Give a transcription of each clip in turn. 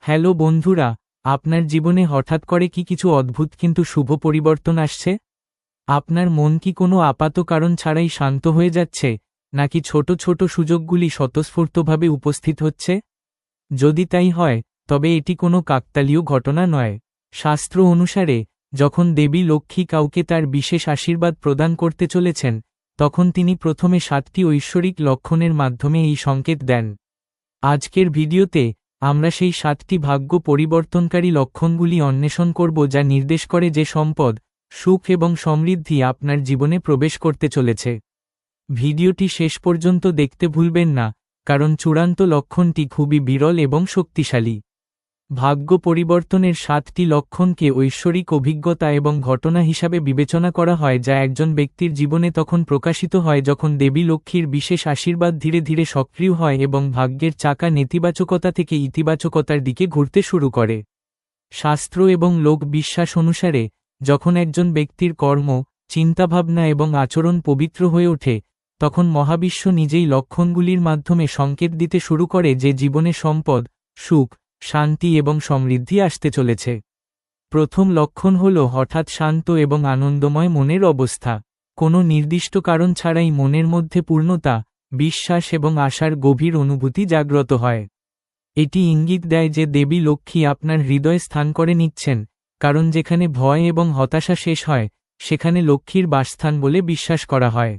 Hello বন্ধুরা, আপনার জীবনে হঠাৎ করে কি কিছু অদ্ভুত কিন্তু শুভ পরিবর্তন আসছে? আপনার মন কি কোনো আপাত কারণ ছাড়াই শান্ত হয়ে যাচ্ছে, নাকি ছোট ছোট সুযোগগুলি স্বতঃস্ফূর্তভাবে উপস্থিত হচ্ছে? যদি তাই হয়, তবে এটি কোনো কাকতালীয় ঘটনা নয়। শাস্ত্র অনুসারে, যখন দেবী লক্ষ্মী কাউকে তার বিশেষ আশীর্বাদ প্রদান করতে চলেছেন, তখন তিনি প্রথমে 7টি ঐশ্বরিক লক্ষণের মাধ্যমে এই সংকেত দেন। আজকের ভিডিওতে আমরা সেই 7টি ভাগ্য পরিবর্তনকারী লক্ষণগুলি অন্বেষণ করব, যা নির্দেশ করে যে সম্পদ, সুখ এবং সমৃদ্ধি আপনার জীবনে প্রবেশ করতে চলেছে। ভিডিওটি শেষ পর্যন্ত দেখতে ভুলবেন না, কারণ চূড়ান্ত লক্ষণটি খুবই বিরল এবং শক্তিশালী। ভাগ্য পরিবর্তনের 7টি লক্ষণকে ঐশ্বরিক অভিজ্ঞতা এবং ঘটনা হিসাবে বিবেচনা করা হয়, যা একজন ব্যক্তির জীবনে তখন প্রকাশিত হয় যখন দেবী লক্ষ্মীর বিশেষ আশীর্বাদ ধীরে ধীরে সক্রিয় হয় এবং ভাগ্যের চাকা নেতিবাচকতা থেকে ইতিবাচকতার দিকে ঘুরতে শুরু করে। শাস্ত্র এবং লোক বিশ্বাস অনুসারে, যখন একজন ব্যক্তির কর্ম, চিন্তাভাবনা এবং আচরণ পবিত্র হয়ে ওঠে, তখন মহাবিশ্ব নিজেই লক্ষণগুলির মাধ্যমে সংকেত দিতে শুরু করে যে জীবনে সম্পদ, সুখ, শান্তি এবং সমৃদ্ধি আসতে চলেছে। প্রথম লক্ষণ হল হঠাৎ শান্ত এবং আনন্দময় মনের অবস্থা। কোনো নির্দিষ্ট কারণ ছাড়াই মনের মধ্যে পূর্ণতা, বিশ্বাস এবং আশার গভীর অনুভূতি জাগ্রত হয়। এটি ইঙ্গিত দেয় যে দেবী লক্ষ্মী আপনার হৃদয়ে স্থান করে নিচ্ছেন, কারণ যেখানে ভয় এবং হতাশা শেষ হয়, সেখানে লক্ষ্মীর বাসস্থান বলে বিশ্বাস করা হয়।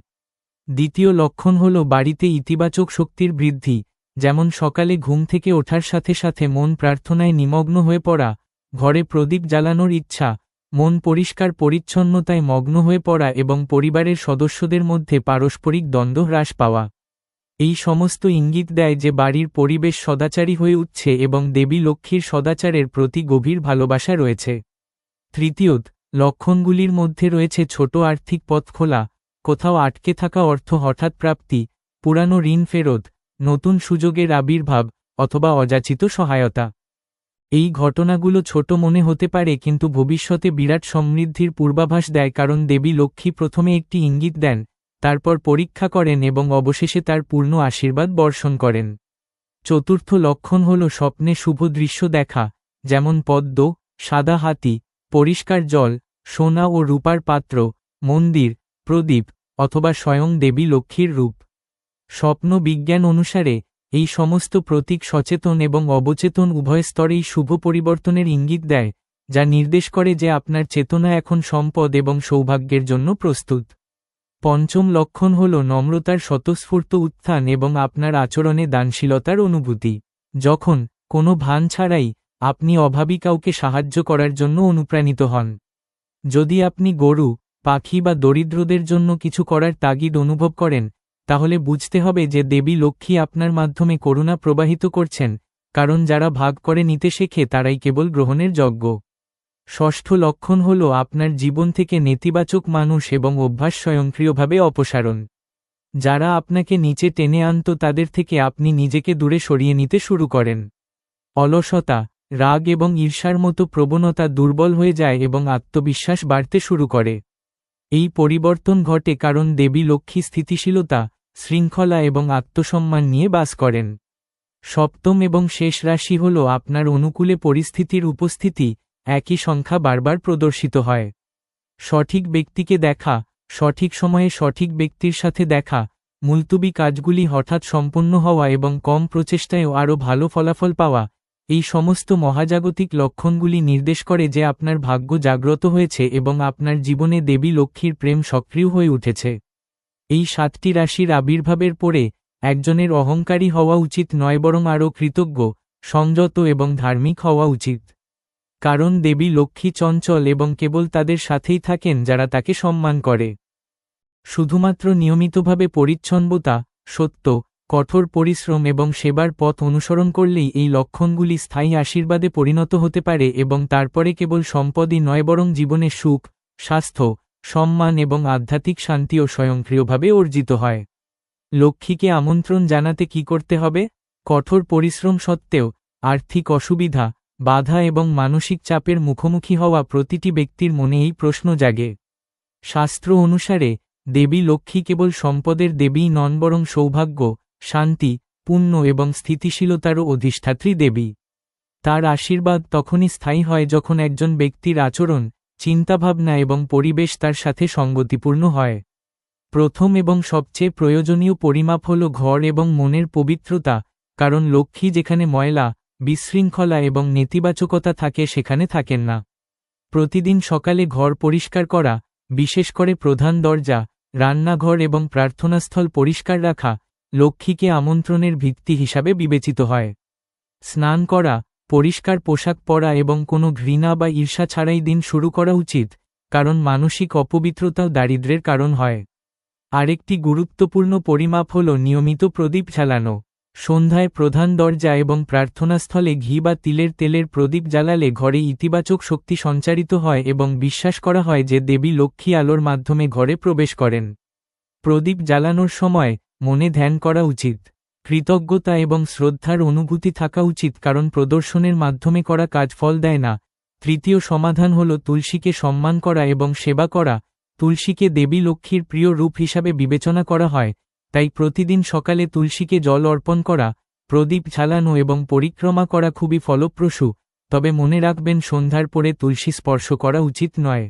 দ্বিতীয় লক্ষণ হল বাড়িতে ইতিবাচক শক্তির বৃদ্ধি, যেমন সকালে ঘুম থেকে ওঠার সাথে সাথে মন প্রার্থনায় নিমগ্ন হয়ে পড়া, ঘরে প্রদীপ জ্বালানোর ইচ্ছা, মন পরিষ্কার পরিচ্ছন্নতায় মগ্ন হয়ে পড়া এবং পরিবারের সদস্যদের মধ্যে পারস্পরিক দ্বন্দ্ব হ্রাস পাওয়া। এই সমস্ত ইঙ্গিত দেয় যে বাড়ির পরিবেশ সদাচারী হয়ে উঠছে এবং দেবী লক্ষ্মীর সদাচারের প্রতি গভীর ভালোবাসা রয়েছে। তৃতীয়ত, লক্ষণগুলির মধ্যে রয়েছে ছোট আর্থিক পথ খোলা, কোথাও আটকে থাকা অর্থ হঠাৎ প্রাপ্তি, পুরানো ঋণ ফেরত, নতুন সুযোগের আবির্ভাব, অথবা অযাচিত সহায়তা। এই ঘটনাগুলো ছোট মনে হতে পারে, কিন্তু ভবিষ্যতে বিরাট সমৃদ্ধির পূর্বাভাস দেয়, কারণ দেবী লক্ষ্মী প্রথমে একটি ইঙ্গিত দেন, তারপর পরীক্ষা করেন এবং অবশেষে তার পূর্ণ আশীর্বাদ বর্ষণ করেন। চতুর্থ লক্ষণ হল স্বপ্নে শুভ দৃশ্য দেখা, যেমন পদ্ম, সাদা হাতি, পরিষ্কার জল, সোনা ও রূপার পাত্র, মন্দির, প্রদীপ, অথবা স্বয়ং দেবী লক্ষ্মীর রূপ। স্বপ্ন বিজ্ঞান অনুসারে, এই সমস্ত প্রতীক সচেতন এবং অবচেতন উভয় স্তরেই শুভ পরিবর্তনের ইঙ্গিত দেয়, যা নির্দেশ করে যে আপনার চেতনা এখন সম্পদ এবং সৌভাগ্যের জন্য প্রস্তুত। পঞ্চম লক্ষণ হল নম্রতার স্বতঃস্ফূর্ত উত্থান এবং আপনার আচরণে দানশীলতার অনুভূতি। যখন, কোনো ভান ছাড়াই, আপনি অভাবী কাউকে সাহায্য করার জন্য অনুপ্রাণিত হন। যদি আপনি গরু, পাখি বা দরিদ্রদের জন্য কিছু করার তাগিদ অনুভব করেন, তাহলে বুঝতে হবে যে দেবী লক্ষ্মী আপনার মাধ্যমে করুণা প্রবাহিত করছেন, কারণ যারা ভাগ করে নিতে শেখে তারাই কেবল গ্রহণের যোগ্য। ষষ্ঠ লক্ষণ হল আপনার জীবন থেকে নেতিবাচক মানুষ এবং অভ্যাস স্বয়ংক্রিয়ভাবে অপসারণ। যারা আপনাকে নিচে টেনে আনত তাদের থেকে আপনি নিজেকে দূরে সরিয়ে নিতে শুরু করেন। অলসতা, রাগ এবং ঈর্ষার মতো প্রবণতা দুর্বল হয়ে যায় এবং আত্মবিশ্বাস বাড়তে শুরু করে। এই পরিবর্তন ঘটে কারণ দেবী লক্ষ্মী স্থিতিশীলতা, শৃঙ্খলা এবং আত্মসম্মান নিয়ে বাস করেন। সপ্তম এবং শেষ রাশি হল আপনার অনুকূলে পরিস্থিতির উপস্থিতি, একই সংখ্যা বারবার প্রদর্শিত হয়। সঠিক ব্যক্তিকে দেখা, সঠিক সময়ে সঠিক ব্যক্তির সাথে দেখা, মুলতুবি কাজগুলি হঠাৎ সম্পন্ন হওয়া এবং কম প্রচেষ্টায়ও আরও ভালো ফলাফল পাওয়া, এই সমস্ত মহাজাগতিক লক্ষণগুলি নির্দেশ করে যে আপনার ভাগ্য জাগ্রত হয়েছে এবং আপনার জীবনে দেবী লক্ষ্মীর প্রেম সক্রিয় হয়ে উঠেছে। এই 7টি রাশির আবির্ভাবের পরে, একজনের অহংকারী হওয়া উচিত নয়, বরং আরও কৃতজ্ঞ, সংযত এবং ধার্মিক হওয়া উচিত। কারণ দেবী লক্ষ্মী চঞ্চল এবং কেবল তাদের সাথেই থাকেন যারা তাকে সম্মান করে। শুধুমাত্র নিয়মিতভাবে পরিচ্ছন্নতা, সত্য, কঠোর পরিশ্রম এবং সেবার পথ অনুসরণ করলেই এই লক্ষণগুলি স্থায়ী আশীর্বাদে পরিণত হতে পারে এবং তারপরে কেবল সম্পদই নয়, বরং জীবনে সুখ, স্বাস্থ্য, সম্মান এবং আধ্যাত্মিক শান্তিও স্বয়ংক্রিয়ভাবে অর্জিত হয়। লক্ষ্মীকে আমন্ত্রণ জানাতে কি করতে হবে? কঠোর পরিশ্রম সত্ত্বেও, আর্থিক অসুবিধা, বাধা এবং মানসিক চাপের মুখোমুখি হওয়া প্রতিটি ব্যক্তির মনে এই প্রশ্ন জাগে। শাস্ত্র অনুসারে, দেবী লক্ষ্মী কেবল সম্পদের দেবীই নন, বরং সৌভাগ্য, শান্তি, পুণ্য এবং স্থিতিশীলতারও অধিষ্ঠাত্রী দেবী। তার আশীর্বাদ তখনই স্থায়ী হয় যখন একজন ব্যক্তির আচরণ, চিন্তাভাবনা এবং পরিবেশ তার সাথে সঙ্গতিপূর্ণ হয়। প্রথম এবং সবচেয়ে প্রয়োজনীয় পরিমাপ হল ঘর এবং মনের পবিত্রতা, কারণ লক্ষ্মী যেখানে ময়লা, বিশৃঙ্খলা এবং নেতিবাচকতা থাকে সেখানে থাকেন না। প্রতিদিন সকালে ঘর পরিষ্কার করা, বিশেষ করে প্রধান দরজা, রান্নাঘর এবং প্রার্থনাস্থল পরিষ্কার রাখা, লক্ষ্মীকে আমন্ত্রণের ভিত্তি হিসাবে বিবেচিত হয়। স্নান করা, পরিষ্কার পোশাক পরা এবং কোনো ঘৃণা বা ঈর্ষা ছাড়াই দিন শুরু করা উচিত, কারণ মানসিক অপবিত্রতাও দারিদ্র্যের কারণ হয়। আরেকটি গুরুত্বপূর্ণ পরিমাপ হল নিয়মিত প্রদীপ জ্বালানো। সন্ধ্যায় প্রধান দরজা এবং প্রার্থনাস্থলে ঘি বা তিলের তেলের প্রদীপ জ্বালালে ঘরে ইতিবাচক শক্তি সঞ্চারিত হয় এবং বিশ্বাস করা হয় যে দেবী লক্ষ্মী আলোর মাধ্যমে ঘরে প্রবেশ করেন। প্রদীপ জ্বালানোর সময় মনে ধ্যান করা উচিত। কৃতজ্ঞতা এবং শ্রদ্ধার অনুভূতি থাকা উচিত, কারণ প্রদর্শনের মাধ্যমে করা কাজ ফল দেয় না। তৃতীয় সমাধান হল তুলসীকে সম্মান করা এবং সেবা করা। তুলসীকে দেবী লক্ষ্মীর প্রিয় রূপ হিসাবে বিবেচনা করা হয়, তাই প্রতিদিন সকালে তুলসীকে জল অর্পণ করা, প্রদীপ জ্বালানো এবং পরিক্রমা করা খুবই ফলপ্রসূ, তবে মনে রাখবেন সন্ধ্যার পরে তুলসী স্পর্শ করা উচিত নয়।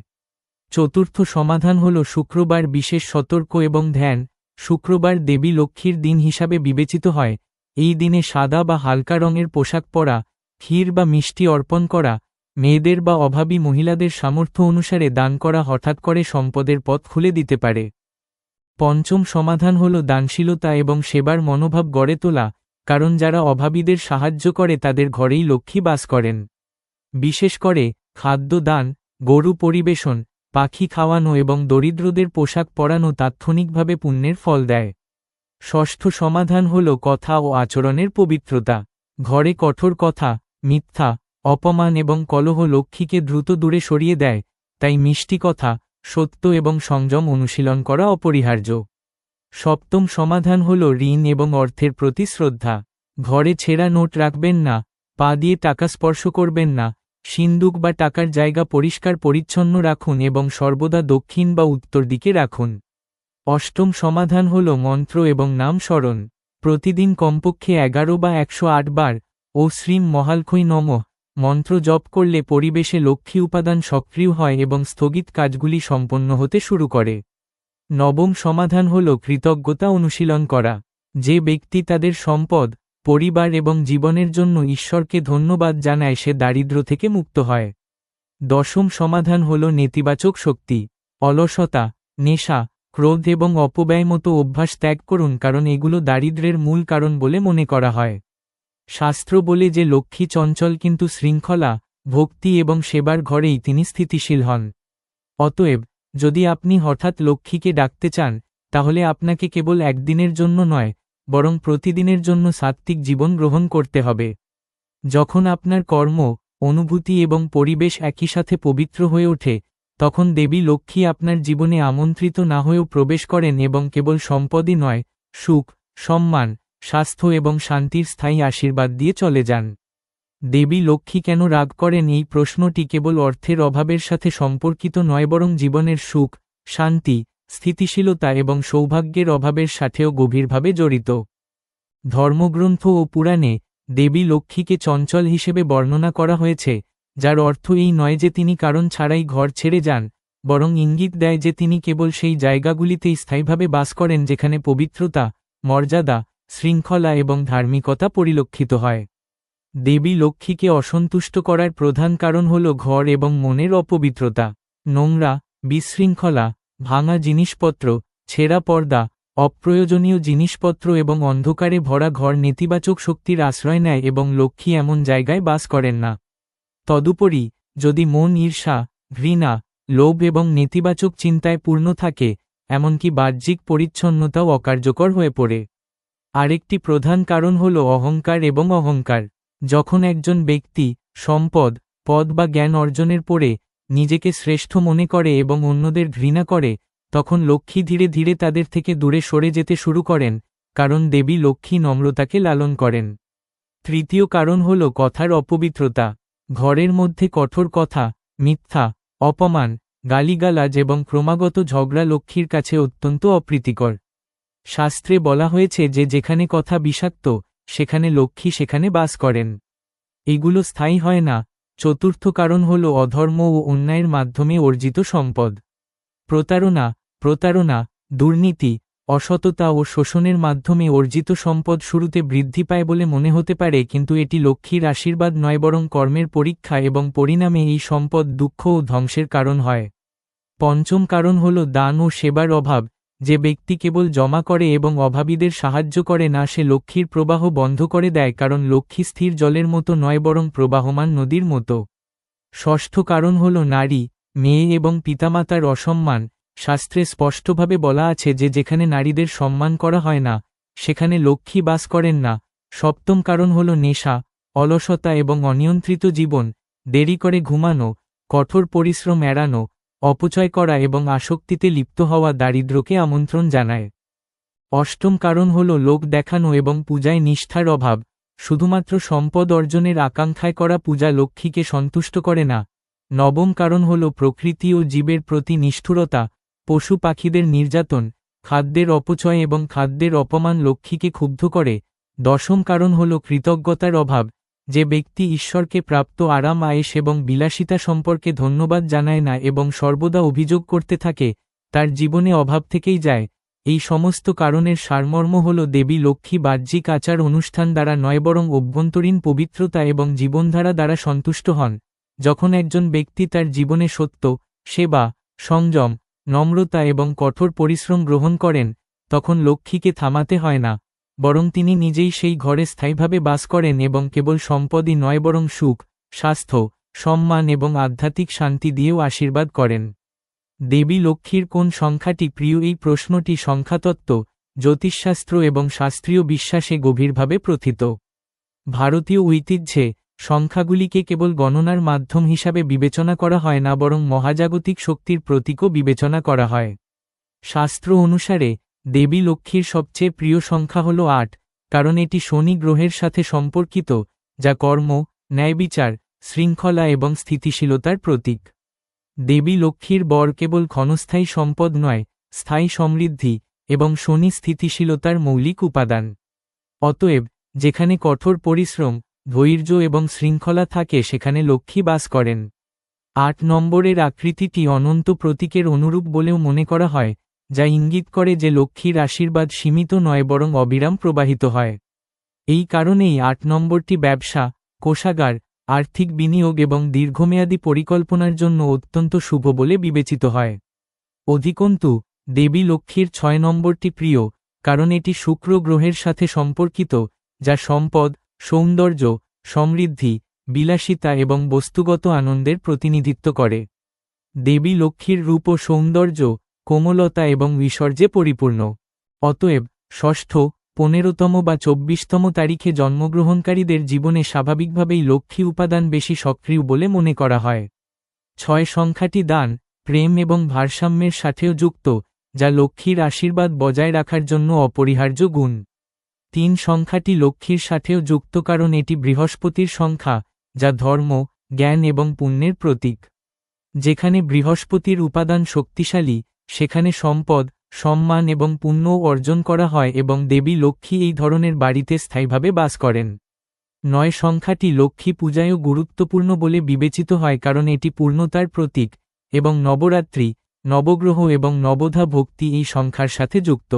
চতুর্থ সমাধান হল শুক্রবার বিশেষ সতর্ক এবং ধ্যান। শুক্রবার দেবী লক্ষ্মীর দিন হিসাবে বিবেচিত হয়। এই দিনে সাদা বা হালকা রঙের পোশাক পরা, ক্ষীর বা মিষ্টি অর্পণ করা, মেয়েদের বা অভাবী মহিলাদের সামর্থ্য অনুসারে দান করা হঠাৎ করে সম্পদের পথ খুলে দিতে পারে। পঞ্চম সমাধান হল দানশীলতা এবং সেবার মনোভাব গড়ে তোলা, কারণ যারা অভাবীদের সাহায্য করে তাদের ঘরেই লক্ষ্মী বাস করেন। বিশেষ করে খাদ্য দান, গরু পরিবেশন, পাখি খাওয়ানো এবং দরিদ্রদের পোশাক পরানো তাৎক্ষণিকভাবে পুণ্যের ফল দেয়। ষষ্ঠ সমাধান হল কথা ও আচরণের পবিত্রতা। ঘরে কঠোর কথা, মিথ্যা, অপমান এবং কলহ লক্ষ্মীকে দ্রুত দূরে সরিয়ে দেয়, তাই মিষ্টি কথা, সত্য এবং সংযম অনুশীলন করা অপরিহার্য। সপ্তম সমাধান হল ঋণ এবং অর্থের প্রতি শ্রদ্ধা। ঘরে ছেঁড়া নোট রাখবেন না, পা দিয়ে টাকা স্পর্শ করবেন না, সিন্দুক বা টাকার জায়গা পরিষ্কার পরিচ্ছন্ন রাখুন এবং সর্বদা দক্ষিণ বা উত্তর দিকে রাখুন। অষ্টম সমাধান হল মন্ত্র এবং নাম স্মরণ। প্রতিদিন কমপক্ষে 11 বা 108 বার ও শ্রীম মহালক্ষী নমঃ মন্ত্র জপ করলে পরিবেশে লক্ষ্মী উপাদান সক্রিয় হয় এবং স্থগিত কাজগুলি সম্পন্ন হতে শুরু করে। নবম সমাধান হল কৃতজ্ঞতা অনুশীলন করা। যে ব্যক্তি তাদের সম্পদ, পরিবার এবং জীবনের জন্য ঈশ্বরকে ধন্যবাদ জানায় সে দারিদ্র্য থেকে মুক্ত হয়। দশম সমাধান হল নেতিবাচক শক্তি। অলসতা, নেশা, ক্রোধ এবং অপব্যয় মতো অভ্যাস ত্যাগ করুন, কারণ এগুলো দারিদ্র্যের মূল কারণ বলে মনে করা হয়। শাস্ত্র বলে যে লক্ষ্মী চঞ্চল কিন্তু শৃঙ্খলা, ভক্তি এবং সেবার ঘরেই তিনি স্থিতিশীল হন। অতএব, যদি আপনি হঠাৎ লক্ষ্মীকে ডাকতে চান, তাহলে আপনাকে কেবল একদিনের জন্য নয়, বরং প্রতিদিনের জন্য সাত্ত্বিক জীবন গ্রহণ করতে হবে। যখন আপনার কর্ম, অনুভূতি এবং পরিবেশ একই সাথে পবিত্র হয়ে ওঠে, তখন দেবী লক্ষ্মী আপনার জীবনে আমন্ত্রিত না হয়েও প্রবেশ করেন এবং কেবল সম্পদই নয়, সুখ, সম্মান, স্বাস্থ্য এবং শান্তির স্থায়ী আশীর্বাদ দিয়ে চলে যান। দেবী লক্ষ্মী কেন রাগ করেন, এই প্রশ্নটি কেবল অর্থের অভাবের সাথে সম্পর্কিত নয়, বরং জীবনের সুখ, শান্তি, স্থিতিশীলতা এবং সৌভাগ্যের অভাবের সাথেও গভীরভাবে জড়িত। ধর্মগ্রন্থ ও পুরাণে দেবী লক্ষ্মীকে চঞ্চল হিসেবে বর্ণনা করা হয়েছে, যার অর্থ এই নয় যে তিনি কারণ ছাড়াই ঘর ছেড়ে যান, বরং ইঙ্গিত দেয় যে তিনি কেবল সেই জায়গাগুলিতেই স্থায়ীভাবে বাস করেন যেখানে পবিত্রতা, মর্যাদা, শৃঙ্খলা এবং ধার্মিকতা পরিলক্ষিত হয়। দেবী লক্ষ্মীকে অসন্তুষ্ট করার প্রধান কারণ হল ঘর এবং মনের অপবিত্রতা। নোংরা, বিশৃঙ্খলা, ভাঙা জিনিসপত্র, ছেঁড়া পর্দা, অপ্রয়োজনীয় জিনিসপত্র এবং অন্ধকারে ভরা ঘর নেতিবাচক শক্তির আশ্রয় নেয় এবং লক্ষ্মী এমন জায়গায় বাস করেন না। তদুপরি, যদি মন ঈর্ষা, ঘৃণা, লোভ এবং নেতিবাচক চিন্তায় পূর্ণ থাকে, এমনকি বাহ্যিক পরিচ্ছন্নতাও অকার্যকর হয়ে পড়ে। আরেকটি প্রধান কারণ হল অহংকার এবং অহংকার। যখন একজন ব্যক্তি সম্পদ, পদ বা জ্ঞান অর্জনের পরে নিজেকে শ্রেষ্ঠ মনে করে এবং অন্যদের ঘৃণা করে, তখন লক্ষ্মী ধীরে ধীরে তাদের থেকে দূরে সরে যেতে শুরু করেন, কারণ দেবী লক্ষ্মী নম্রতাকে লালন করেন। তৃতীয় কারণ হল কথার অপবিত্রতা। ঘরের মধ্যে কঠোর কথা, মিথ্যা, অপমান, গালিগালাজ এবং ক্রমাগত ঝগড়া লক্ষ্মীর কাছে অত্যন্ত অপ্রীতিকর। শাস্ত্রে বলা হয়েছে যে যেখানে কথা বিষাক্ত, সেখানে লক্ষ্মী সেখানে বাস করেন। এগুলো স্থায়ী হয় না। চতুর্থ কারণ হল অধর্ম ও অন্যায়ের মাধ্যমে অর্জিত সম্পদ। প্রতারণা, দুর্নীতি, অসততা ও শোষণের মাধ্যমে অর্জিত সম্পদ শুরুতে বৃদ্ধি পায় বলে মনে হতে পারে, কিন্তু এটি লক্ষ্মীর আশীর্বাদ নয় বরং কর্মের পরীক্ষা, এবং পরিণামে এই সম্পদ দুঃখ ও ধ্বংসের কারণ হয়। পঞ্চম কারণ হল দান ও সেবার অভাব। যে ব্যক্তি কেবল জমা করে এবং অভাবীদের সাহায্য করে না, সে লক্ষ্মীর প্রবাহ বন্ধ করে দেয়, কারণ লক্ষ্মী স্থির জলের মতো নয় বরং প্রবাহমান নদীর মতো। ষষ্ঠ কারণ হল নারী, মেয়ে এবং পিতামাতার অসম্মান। শাস্ত্রে স্পষ্টভাবে বলা আছে যে যেখানে নারীদের সম্মান করা হয় না, সেখানে লক্ষ্মী বাস করেন না। সপ্তম কারণ হল নেশা, অলসতা এবং অনিয়ন্ত্রিত জীবন। দেরি করে ঘুমানো, কঠোর পরিশ্রম এড়ানো, অপচয় করা এবং আসক্তিতে লিপ্ত হওয়া দারিদ্র্যকে আমন্ত্রণ জানায়। অষ্টম কারণ হল লোক দেখানো এবং পূজায় নিষ্ঠার অভাব। শুধুমাত্র সম্পদ অর্জনের আকাঙ্ক্ষায় করা পূজা লক্ষ্মীকে সন্তুষ্ট করে না। নবম কারণ হল প্রকৃতি ও জীবের প্রতি নিষ্ঠুরতা। পশু পাখিদের নির্যাতন, খাদ্যের অপচয় এবং খাদ্যের অপমান লক্ষ্মীকে ক্ষুব্ধ করে। দশম কারণ হল কৃতজ্ঞতার অভাব। যে ব্যক্তি ঈশ্বরকে প্রাপ্ত আরাম আয়েশ এবং বিলাসিতা সম্পর্কে ধন্যবাদ জানায় না এবং সর্বদা অভিযোগ করতে থাকে, তার জীবনে অভাব থেকেই যায়। এই সমস্ত কারণের সারমর্ম হল দেবী লক্ষ্মী বাহ্যিক আচার অনুষ্ঠান দ্বারা নয় বরং অভ্যন্তরীণ পবিত্রতা এবং জীবনধারা দ্বারা সন্তুষ্ট হন। যখন একজন ব্যক্তি তার জীবনে সত্য, সেবা, সংযম, নম্রতা এবং কঠোর পরিশ্রম গ্রহণ করেন, তখন লক্ষ্মীকে থামাতে হয় না, বরং তিনি নিজেই সেই ঘরে স্থায়ীভাবে বাস করেন এবং কেবল সম্পদই নয় বরং সুখ, স্বাস্থ্য, সম্মান এবং আধ্যাত্মিক শান্তি দিয়েও আশীর্বাদ করেন। দেবী লক্ষ্মীর কোন সংখ্যাটি প্রিয়? এই প্রশ্নটি সংখ্যাতত্ত্ব, জ্যোতিষশাস্ত্র এবং শাস্ত্রীয় বিশ্বাসে গভীরভাবে প্রথিত। ভারতীয় ঐতিহ্যে সংখ্যাগুলিকে কেবল গণনার মাধ্যম হিসাবে বিবেচনা করা হয় না, বরং মহাজাগতিক শক্তির প্রতীকও বিবেচনা করা হয়। শাস্ত্র অনুসারে দেবী লক্ষ্মীর সবচেয়ে প্রিয় সংখ্যা হল ৮, কারণ এটি শনি গ্রহের সাথে সম্পর্কিত, যা কর্ম, ন্যায়বিচার, শৃঙ্খলা এবং স্থিতিশীলতার প্রতীক। দেবী লক্ষ্মীর বর কেবল ক্ষণস্থায়ী সম্পদ নয়, স্থায়ী সমৃদ্ধি এবং শনি স্থিতিশীলতার মৌলিক উপাদান। অতএব, যেখানে কঠোর পরিশ্রম, ধৈর্য এবং শৃঙ্খলা থাকে, সেখানে লক্ষ্মী বাস করেন। ৮ নম্বরের আকৃতিটি অনন্ত প্রতীকের অনুরূপ বলেও মনে করা হয়, যা ইঙ্গিত করে যে লক্ষ্মীর আশীর্বাদ সীমিত নয় বরং অবিরাম প্রবাহিত হয়। এই কারণেই ৮ নম্বরটি ব্যবসা, কোষাগার, আর্থিক বিনিয়োগ এবং দীর্ঘমেয়াদী পরিকল্পনার জন্য অত্যন্ত শুভ বলে বিবেচিত হয়। অধিকন্তু, দেবী লক্ষ্মীর ৬ নম্বরটি প্রিয়, কারণ এটি শুক্র গ্রহের সাথে সম্পর্কিত, যা সম্পদ, সৌন্দর্য, সমৃদ্ধি, বিলাসিতা এবং বস্তুগত আনন্দের প্রতিনিধিত্ব করে। দেবী লক্ষ্মীর রূপ ও সৌন্দর্য, কোমলতা এবং ঐশ্বর্যে পরিপূর্ণ। অতএব, ষষ্ঠ, ১৫তম বা ২৪তম তারিখে জন্মগ্রহণকারীদের জীবনে স্বাভাবিকভাবেই লক্ষ্মী উপাদান বেশি সক্রিয় বলে মনে করা হয়। ৬ সংখ্যাটি দান, প্রেম এবং ভারসাম্যের সাথেও যুক্ত, যা লক্ষ্মীর আশীর্বাদ বজায় রাখার জন্য অপরিহার্য গুণ। ৩ সংখ্যাটি লক্ষ্মীর সাথেও যুক্ত কারণ এটি বৃহস্পতির সংখ্যা, যা ধর্ম, জ্ঞান এবং পুণ্যের প্রতীক। যেখানে বৃহস্পতির উপাদান শক্তিশালী, সেখানে সম্পদ, সম্মান এবং পুণ্য অর্জন করা হয় এবং দেবী লক্ষ্মী এই ধরনের বাড়িতে স্থায়ীভাবে বাস করেন। ৯ সংখ্যাটি লক্ষ্মী পূজায়ও গুরুত্বপূর্ণ বলে বিবেচিত হয় কারণ এটি পূর্ণতার প্রতীক, এবং নবরাত্রি, নবগ্রহ এবং নবধা ভক্তি এই সংখ্যার সাথে যুক্ত।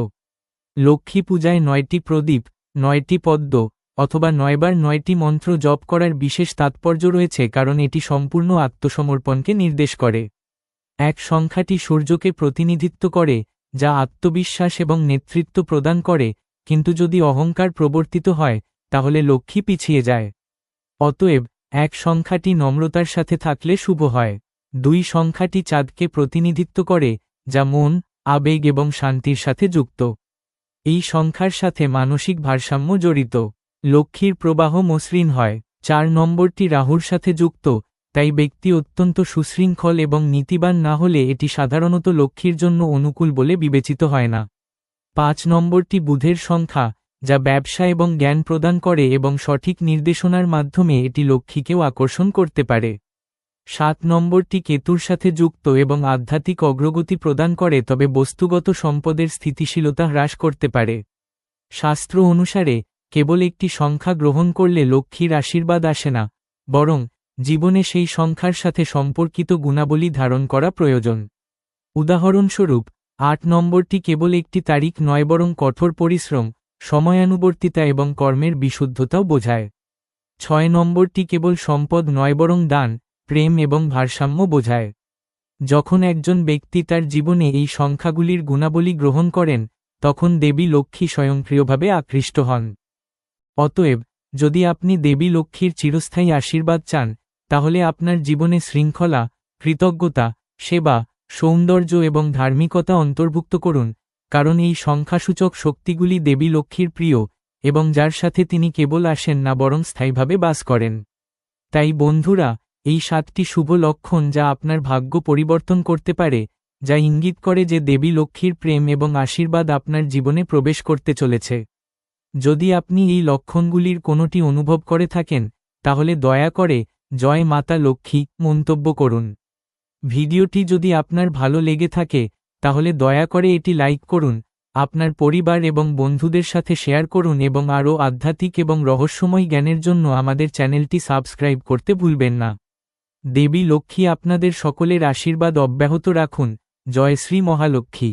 লক্ষ্মী পূজায় ৯টি প্রদীপ, ৯টি পদ্ম, অথবা ৯বার ৯টি মন্ত্র জপ করার বিশেষ তাৎপর্য রয়েছে কারণ এটি সম্পূর্ণ আত্মসমর্পণকে নির্দেশ করে। ১ সংখ্যাটি সূর্যকে প্রতিনিধিত্ব করে, যা আত্মবিশ্বাস এবং নেতৃত্ব প্রদান করে, কিন্তু যদি অহংকার প্রবর্তিত হয়, তাহলে লক্ষ্মী পিছিয়ে যায়। অতএব, ১ সংখ্যাটি নম্রতার সাথে থাকলে শুভ হয়। ২ সংখ্যাটি চাঁদকে প্রতিনিধিত্ব করে, যা মন, আবেগ এবং শান্তির সাথে যুক্ত। এই সংখ্যার সাথে মানসিক ভারসাম্য জড়িত। লক্ষ্মীর প্রবাহ মসৃণ হয়। ৪ নম্বরটি রাহুর সাথে যুক্ত, তাই ব্যক্তি অত্যন্ত সুশৃঙ্খল এবং নীতিবান না হলে এটি সাধারণত লক্ষ্মীর জন্য অনুকূল বলে বিবেচিত হয় না। ৫ নম্বরটি বুধের সংখ্যা, যা ব্যবসা এবং জ্ঞান প্রদান করে এবং সঠিক নির্দেশনার মাধ্যমে এটি লক্ষ্মীকেও আকর্ষণ করতে পারে। ৭ নম্বরটি কেতুর সাথে যুক্ত এবং আধ্যাত্মিক অগ্রগতি প্রদান করে, তবে বস্তুগত সম্পদের স্থিতিশীলতা হ্রাস করতে পারে। শাস্ত্র অনুসারে, কেবল একটি সংখ্যা গ্রহণ করলে লক্ষ্মীর আশীর্বাদ আসে না, বরং জীবনে সেই সংখ্যার সাথে সম্পর্কিত গুণাবলী ধারণ করা প্রয়োজন। উদাহরণস্বরূপ 8 নম্বরটি কেবল একটি তারিখ নয়, বরং কঠোর পরিশ্রম, সময়ানুবর্তিতা এবং কর্মের বিশুদ্ধতাও বোঝায়। 6 নম্বরটি কেবল সম্পদ নয়, বরং দান, প্রেম এবং ভারসাম্য বোঝায়। যখন একজন ব্যক্তি তার জীবনে এই সংখ্যাগুলির গুণাবলী গ্রহণ করেন, তখন দেবী লক্ষ্মী স্বয়ংক্রিয়ভাবে আকৃষ্ট হন। অতএব, যদি আপনি দেবী লক্ষ্মীর চিরস্থায়ী আশীর্বাদ চান, তাহলে আপনার জীবনে শৃঙ্খলা, কৃতজ্ঞতা, সেবা, সৌন্দর্য এবং ধার্মিকতা অন্তর্ভুক্ত করুন, কারণ এই সংখ্যাসূচক শক্তিগুলি দেবী লক্ষ্মীর প্রিয় এবং যার সাথে তিনি কেবল আসেন না বরং স্থায়ীভাবে বাস করেন। তাই বন্ধুরা, এই 7টি শুভ লক্ষণ যা আপনার ভাগ্য পরিবর্তন করতে পারে, যা ইঙ্গিত করে যে দেবী লক্ষ্মীর প্রেম এবং আশীর্বাদ আপনার জীবনে প্রবেশ করতে চলেছে। যদি আপনি এই লক্ষণগুলির কোনোটি অনুভব করে থাকেন, তাহলে দয়া করে জয় মাতা লক্ষ্মী মন্তব্য করুন। ভিডিওটি যদি আপনার ভালো লেগে থাকে, তাহলে দয়া করে এটি লাইক করুন, আপনার পরিবার এবং বন্ধুদের সাথে শেয়ার করুন এবং আরও আধ্যাত্মিক এবং রহস্যময় জ্ঞানের জন্য আমাদের চ্যানেলটি সাবস্ক্রাইব করতে ভুলবেন না। দেবী লক্ষ্মী আপনাদের সকলের আশীর্বাদ অব্যাহত রাখুন। জয় শ্রী মহালক্ষ্মী।